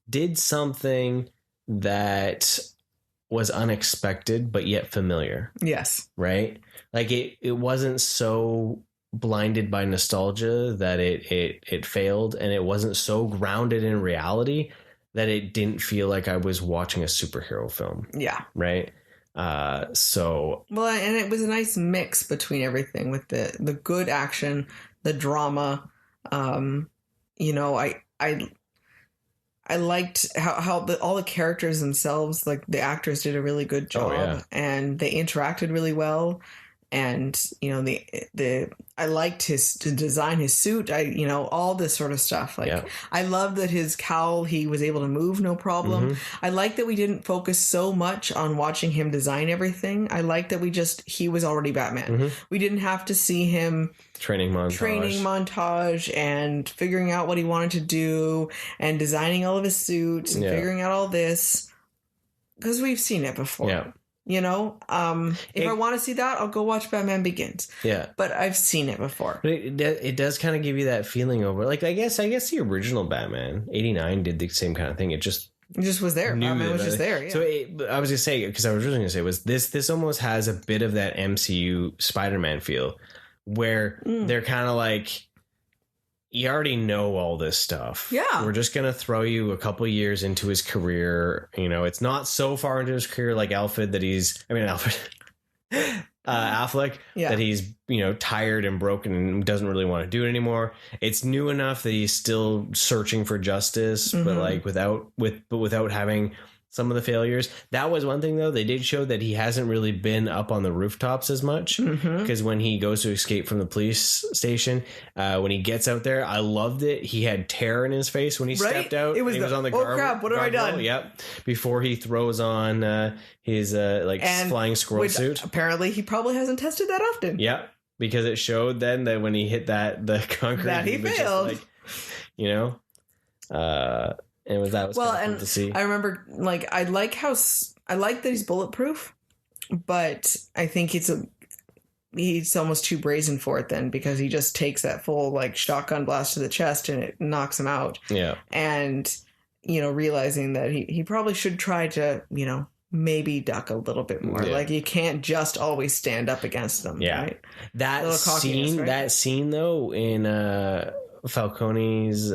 did something that was unexpected but yet familiar. Yes. Right? Like it wasn't so blinded by nostalgia that it failed, and it wasn't so grounded in reality that it didn't feel like I was watching a superhero film. Yeah. Right. So well, and it was a nice mix between everything with the good action, the drama. You know, I liked how all the characters themselves, like the actors did a really good job, and they interacted really well. And, you know, I liked to design his suit. You know, all this sort of stuff. Like, I love that his cowl, he was able to move no problem. I like that we didn't focus so much on watching him design everything. I like that he was already Batman. We didn't have to see him training montage and figuring out what he wanted to do and designing all of his suits and figuring out all this, because we've seen it before. Yeah. You know, if I want to see that, I'll go watch Batman Begins. Yeah, but I've seen it before. But it does kind of give you that feeling over. Like, I guess the original Batman '89 did the same kind of thing. It just was there. Batman was just there. Yeah. So I was gonna say, because I was really gonna say, was this almost has a bit of that MCU Spider-Man feel, where they're kind of like, you already know all this stuff. Yeah. We're just going to throw you a couple years into his career. You know, it's not so far into his career like Affleck, that he's, you know, tired and broken and doesn't really want to do it anymore. It's new enough that he's still searching for justice, but like without having some of the failures. That was one thing, though. They did show that he hasn't really been up on the rooftops as much, because when he goes to escape from the police station, when he gets out there, I loved it. He had terror in his face when he stepped out. He was on the oh crap, what have I done? Yep. Before he throws on his flying squirrel suit. Apparently he probably hasn't tested that often. Yep. Because it showed then that when he hit the concrete, that he failed. Just like, you know, and that was kind of fun to see. I remember, like, I like that he's bulletproof, but I think he's almost too brazen for it then, because he just takes that full like shotgun blast to the chest and it knocks him out. Yeah. And, you know, realizing that he probably should try to, you know, maybe duck a little bit more. Like, you can't just always stand up against them. Yeah. Right? That scene though in Falcone's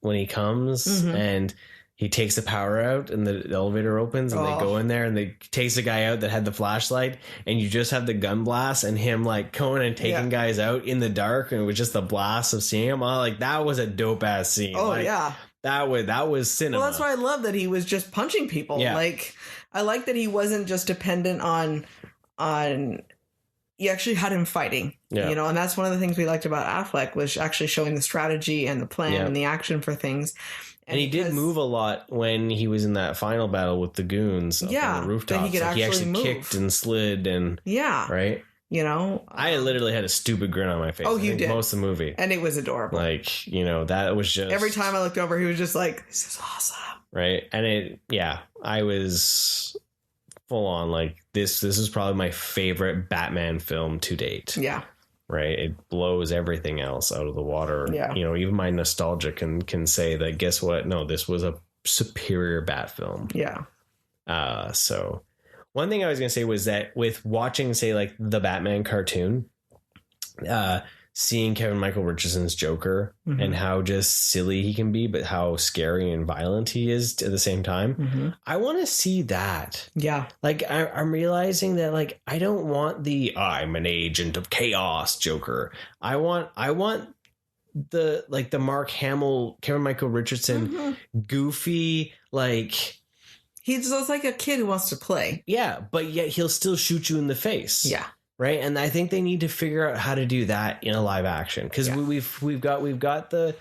when he comes and he takes the power out and the elevator opens and they go in there and they takes the guy out that had the flashlight, and you just have the gun blast and him like going and taking guys out in the dark, and it was just the blast of seeing him. Like, that was a dope ass scene. Oh, like, yeah. That was cinema. Well, that's why I love that he was just punching people. Yeah. Like, I like that he wasn't just dependent on you actually had him fighting, you know, and that's one of the things we liked about Affleck, was actually showing the strategy and the plan and the action for things. And he did move a lot when he was in that final battle with the goons up on the rooftops. He actually kicked and slid and right. you know. I literally had a stupid grin on my face. Oh, I you think did. most of the movie. And it was adorable. Like, you know, that was just... Every time I looked over, he was just like, this is awesome. Right? And I was full on like, this is probably my favorite Batman film to date. Yeah. Right? It blows everything else out of the water. Yeah. You know, even my nostalgia can say that, guess what? No, this was a superior Bat film. Yeah. So one thing I was going to say was that with watching, say, like the Batman cartoon, seeing Kevin Michael Richardson's Joker and how just silly he can be, but how scary and violent he is at the same time. I want to see that. Yeah. Like, I'm realizing that, like, I don't want the I'm an agent of chaos Joker. I want the, like, the Mark Hamill, Kevin Michael Richardson, goofy, like... He's just like a kid who wants to play. Yeah, but yet he'll still shoot you in the face. Yeah. Right. And I think they need to figure out how to do that in a live action, because we've got the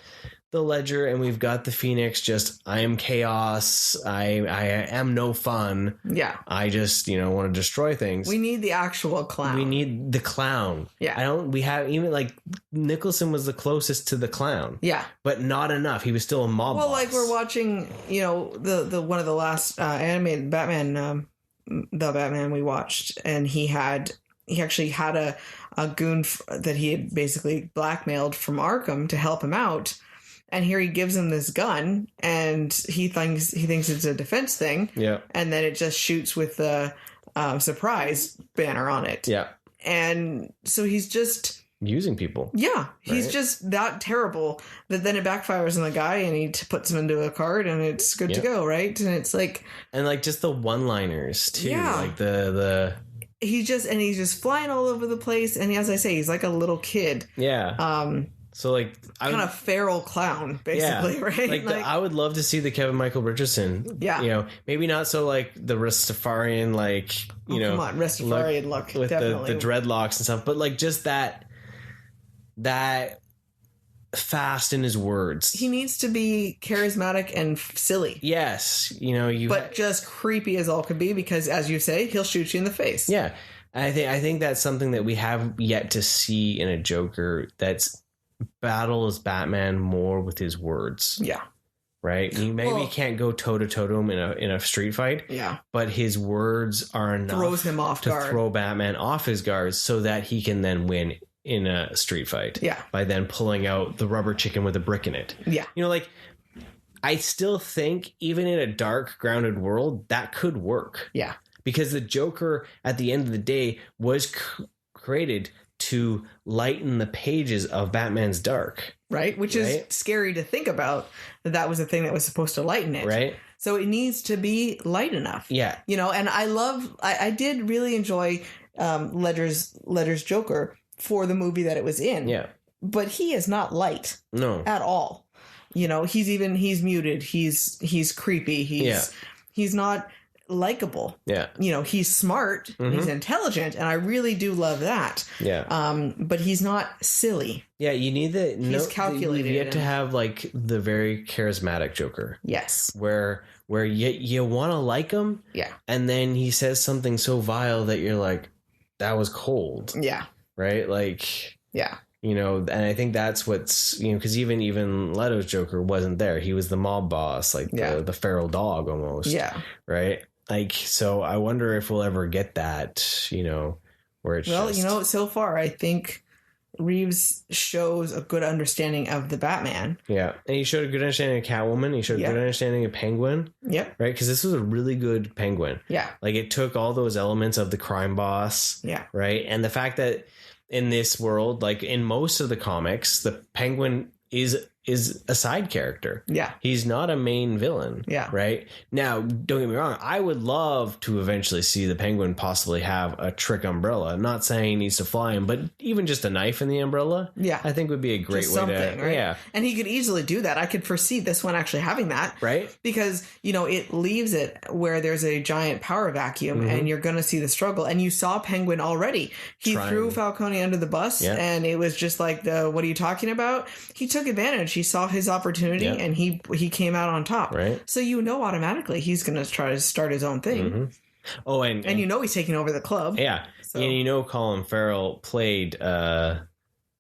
Ledger and we've got the Phoenix. Just, I am chaos. I am no fun. Yeah. I just, you know, want to destroy things. We need the actual clown. We need the clown. Yeah. We have even like Nicholson was the closest to the clown. Yeah. But not enough. He was still a mob boss. Like we're watching, you know, the one of the last animated Batman, the Batman we watched, and he actually had a goon that he had basically blackmailed from Arkham to help him out. And here he gives him this gun, and he thinks it's a defense thing. Yeah. And then it just shoots with the surprise banner on it. Yeah. And so he's just using people. Yeah. He's just that terrible that then it backfires on the guy, and he puts him into a cart, and it's good to go. Right. And it's like, and like just the one-liners too. Yeah. Like the he's just flying all over the place. And as I say, he's like a little kid. Yeah. So like kind of feral clown, basically, right? Like I would love to see the Kevin Michael Richardson. Yeah. You know, maybe not so like the Rastafarian, like, you know, come on, Rastafarian look with definitely. the dreadlocks and stuff, but like just that fast in his words. He needs to be charismatic and silly. Yes. You know, but just creepy as all could be, because as you say, he'll shoot you in the face. Yeah. I think that's something that we have yet to see in a Joker that's battles Batman more with his words. Yeah. Right? You maybe can't go toe to toe to him in a street fight. Yeah. But his words are enough throws him off guard. Throw Batman off his guard so that he can then win in a street fight. Yeah. By then pulling out the rubber chicken with a brick in it. Yeah. You know, like, I still think even in a dark, grounded world, that could work. Yeah. Because the Joker, at the end of the day, was created to lighten the pages of Batman's dark. Right? Which is scary to think about, that was the thing that was supposed to lighten it. Right. So it needs to be light enough. Yeah. You know, and I did really enjoy Ledger's Joker for the movie that it was in. Yeah. But he is not light. No. At all. You know, he's muted. He's creepy. He's not likable. Yeah. You know, he's smart, he's intelligent, and I really do love that. Yeah. But he's not silly. Yeah, you need he's calculated. You have to have like the very charismatic Joker. Yes. Where you want to like him. Yeah. And then he says something so vile that you're like, that was cold. Yeah. Right? Like, yeah. You know, and I think that's what's, you know, because even Leto's Joker wasn't there. He was the mob boss, like the feral dog almost. Yeah. Right? Like, so I wonder if we'll ever get that, you know, where it's you know, so far I think Reeves shows a good understanding of the Batman. Yeah. And he showed a good understanding of Catwoman. He showed a good understanding of Penguin. Yep. Right? Because this was a really good Penguin. Yeah. Like, it took all those elements of the crime boss. Yeah. Right? And the fact that in this world, like in most of the comics, the Penguin is a side character. Yeah. He's not a main villain. Yeah. Right? Now, don't get me wrong. I would love to eventually see the Penguin possibly have a trick umbrella. I'm not saying he needs to fly him, but even just a knife in the umbrella. Yeah. I think would be a great way to. Right? Yeah. And he could easily do that. I could foresee this one actually having that. Right. Because, you know, it leaves it where there's a giant power vacuum and you're going to see the struggle. And you saw Penguin already. He threw Falcone under the bus and it was just like, what are you talking about? He took advantage. He saw his opportunity and he came out on top. Right. So you know automatically he's going to try to start his own thing. Oh, and you know he's taking over the club. Yeah. So And you know, Colin Farrell played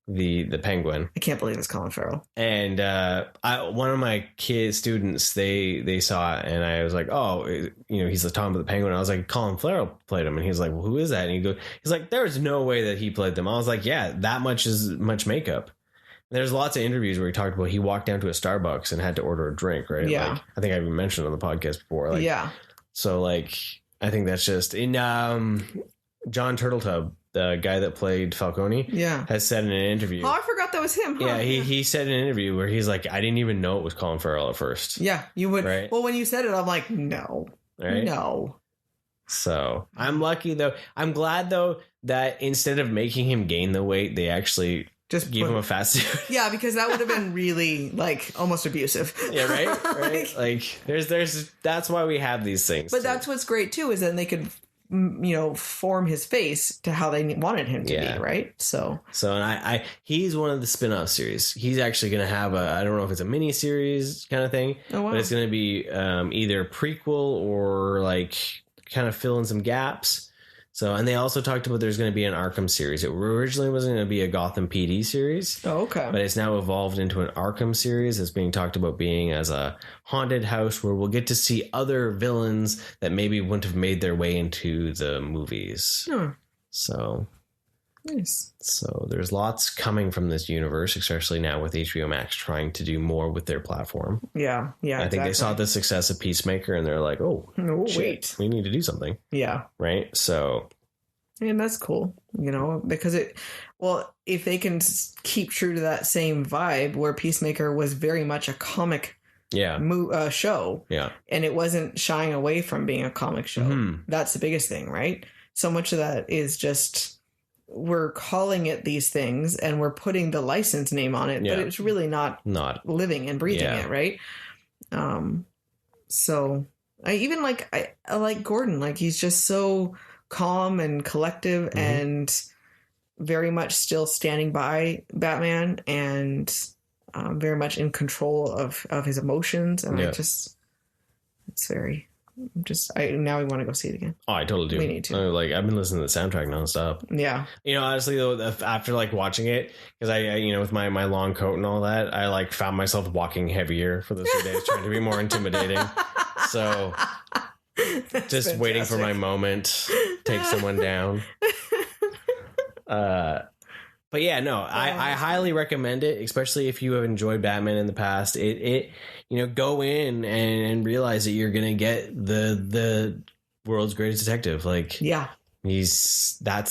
the Penguin. I can't believe it's Colin Farrell. And one of my students, they saw it, and I was like, oh, he's talking about the Penguin. I was like, Colin Farrell played him, and he's like, well, who is that? And he's like, there's no way that he played them. I was like, yeah, that much is much makeup. And there's lots of interviews where he talked about he walked down to a Starbucks and had to order a drink, right? Yeah. Like, I think I even mentioned on the podcast before. Like, yeah. So like, I think that's just in John Turtletub. The guy that played Falcone has said in an interview. Oh, I forgot that was him. Huh? Yeah, he said in an interview where he's like, I didn't even know it was Colin Farrell at first. Yeah, you would. Right? Well, when you said it, I'm like, no. Right? No. So I'm lucky, though. I'm glad, though, that instead of making him gain the weight, they actually just gave him a fat suit. Yeah, because that would have been really, like, almost abusive. Yeah, right? Right? Like, there's that's why we have these things. But that's what's great, too, is then they could form his face to how they wanted him to be, right? So and I he's one of the spin-off series. He's actually going to have I don't know if it's a mini series kind of thing, but it's going to be either prequel or like kind of fill in some gaps. So, and they also talked about there's going to be an Arkham series. It originally was going to be a Gotham PD series. Oh, okay. But it's now evolved into an Arkham series. It's being talked about being as a haunted house where we'll get to see other villains that maybe wouldn't have made their way into the movies. So, nice. So there's lots coming from this universe, especially now with HBO Max trying to do more with their platform. Yeah. I think they saw the success of Peacemaker and they're like, oh, shit, we need to do something. Yeah. Right? So. And that's cool, because if they can keep true to that same vibe where Peacemaker was very much a comic show. Yeah. And it wasn't shying away from being a comic show. Mm-hmm. That's the biggest thing, right? So much of that is just we're calling it these things and we're putting the license name on it, but it's really not living and breathing it, right? So I like Gordon. Like, he's just so calm and collective and very much still standing by Batman and very much in control of his emotions. And now we want to go see it again. Oh, I totally do. We need to. I've been listening to the soundtrack nonstop. Yeah. Honestly though, after watching it, because I with my long coat and all that, I found myself walking heavier for those 2 days, trying to be more intimidating. So That's just fantastic. Waiting for my moment, take someone down. But yeah, no, I highly recommend it, especially if you have enjoyed Batman in the past. It go in and realize that you're gonna get the world's greatest detective. That's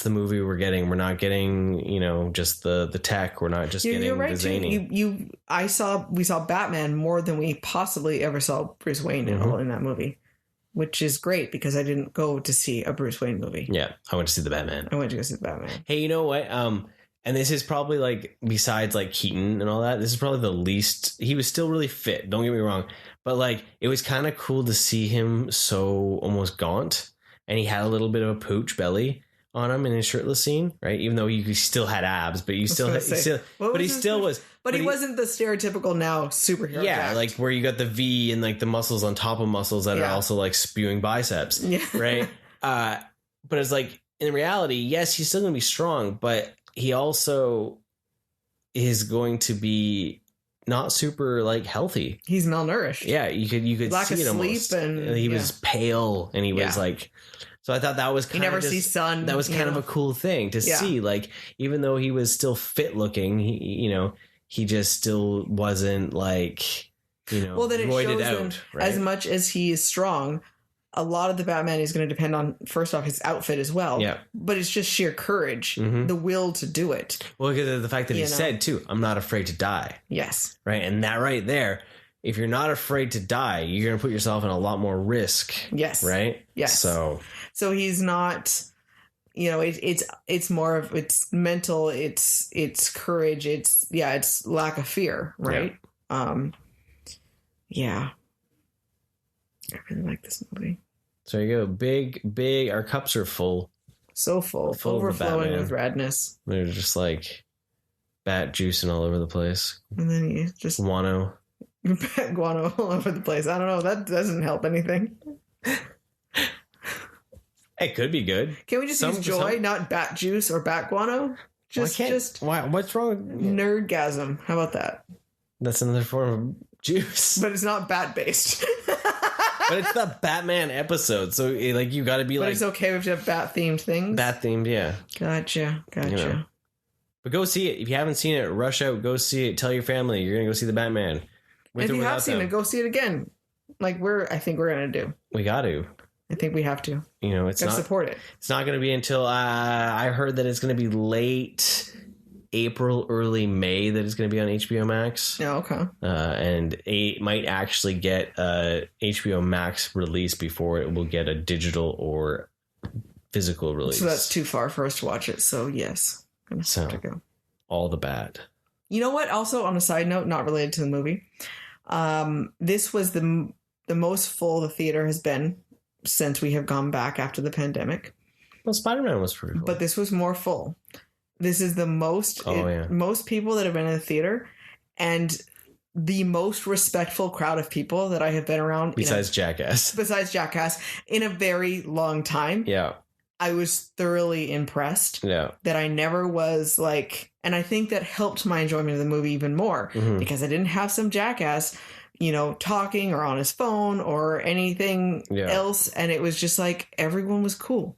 the movie we're getting. We're not getting, just the tech. We're not just getting you're right, the zany. We saw Batman more than we possibly ever saw Bruce Wayne in that movie. Which is great because I didn't go to see a Bruce Wayne movie. Yeah, I went to see the Batman. I went to go see the Batman. Hey, you know what? And this is probably besides Keaton and all that, this is probably the least. He was still really fit. Don't get me wrong, but it was kind of cool to see him so almost gaunt, and he had a little bit of a pooch belly on him in his shirtless scene, right? Even though he still had abs, but he wasn't the stereotypical now superhero. Yeah, jacked. Where you got the V and the muscles on top of muscles that are also spewing biceps, right? But it's in reality, yes, he's still going to be strong, but he also is going to be not super healthy. He's malnourished. Yeah, you could lack see of it almost. Sleep and he was pale, and he was So I thought that was kind of never sees sun. That was kind of a cool thing to see. Even though he was still fit looking, he just still wasn't well, then it roided shows out. Right? As much as he is strong, a lot of the Batman is going to depend on, first off, his outfit as well. Yeah. But it's just sheer courage, the will to do it. Well, because of the fact that he said, too, I'm not afraid to die. Yes. Right. And that right there, if you're not afraid to die, you're going to put yourself in a lot more risk. Yes. Right? Yes. So he's not, it's more of, it's mental, it's courage, it's lack of fear, right? Yeah. I really like this movie. So there you go. Big, our cups are full. So full overflowing with radness. They're just bat juicing all over the place. And then you just guano all over the place. I don't know. That doesn't help anything. It could be good. Can we just use joy, not bat juice or bat guano? What's wrong? Nerdgasm. How about that? That's another form of juice. But it's not bat based. But it's the Batman episode, so like you got to be but it's okay if you have bat themed things. Bat themed, yeah. Gotcha. You know. But go see it if you haven't seen it. Rush out, go see it. Tell your family you're gonna go see the Batman. If you have seen it, go see it again. Like I think we're gonna do. We got to. I think we have to. You know, it's not support it. It's not going to be until I heard that it's going to be late April, early May that it's going to be on HBO Max. Oh, okay. And it might actually get HBO Max release before it will get a digital or physical release. So that's too far for us to watch it. So yes, I'm gonna have to go. All the bad. You know what? Also, on a side note, not related to the movie, this was the most full the theater has been since we have gone back after the pandemic. Well, Spider-Man was pretty cool. But this was more full. This is the most most people that have been in the theater and the most respectful crowd of people that I have been around. Besides Jackass. Besides Jackass in a very long time. Yeah. I was thoroughly impressed. Yeah. That I never was like, and I think that helped my enjoyment of the movie even more because I didn't have some jackass talking or on his phone or anything else. And it was just like, everyone was cool.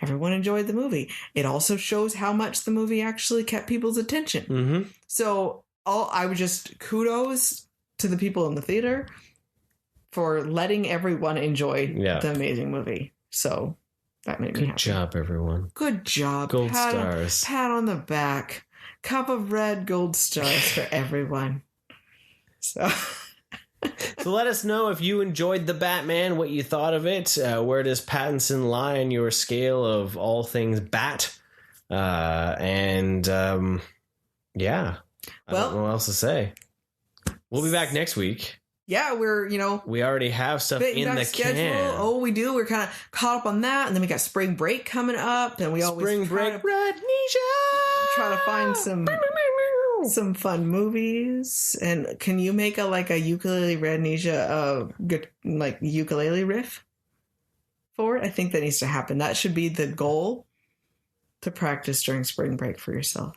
Everyone enjoyed the movie. It also shows how much the movie actually kept people's attention. Mm-hmm. So I would just kudos to the people in the theater for letting everyone enjoy the amazing movie. So that made me happy. Good job, everyone. Good job. Gold stars. Pat on the back. Cup of red gold stars for everyone. So... So let us know if you enjoyed the Batman, what you thought of it. Where does Pattinson lie on your scale of all things bat? Yeah. I don't know what else to say. We'll be back next week. Yeah, we're, we already have stuff in the schedule. Can. Oh, we do. We're kind of caught up on that. And then we got spring break coming up. And we always Spring break, Radnisha! Try to find some fun movies. And can you make a ukulele Radnisha ukulele riff for it? I think that needs to happen. That should be the goal, to practice during spring break for yourself.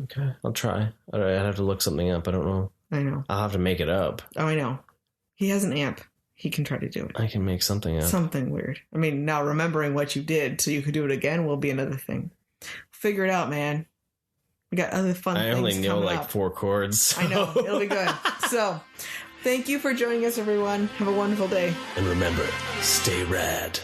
Okay, I'll try. I'd have to look something up. I don't know. I know. I'll have to make it up. Oh, I know. He has an amp. He can try to do it. I can make something up. Something weird. I mean, now remembering what you did so you could do it again will be another thing. Figure it out, man. We got other fun things coming up. I only know 4 chords. So. I know. It'll be good. So, thank you for joining us, everyone. Have a wonderful day. And remember, stay rad.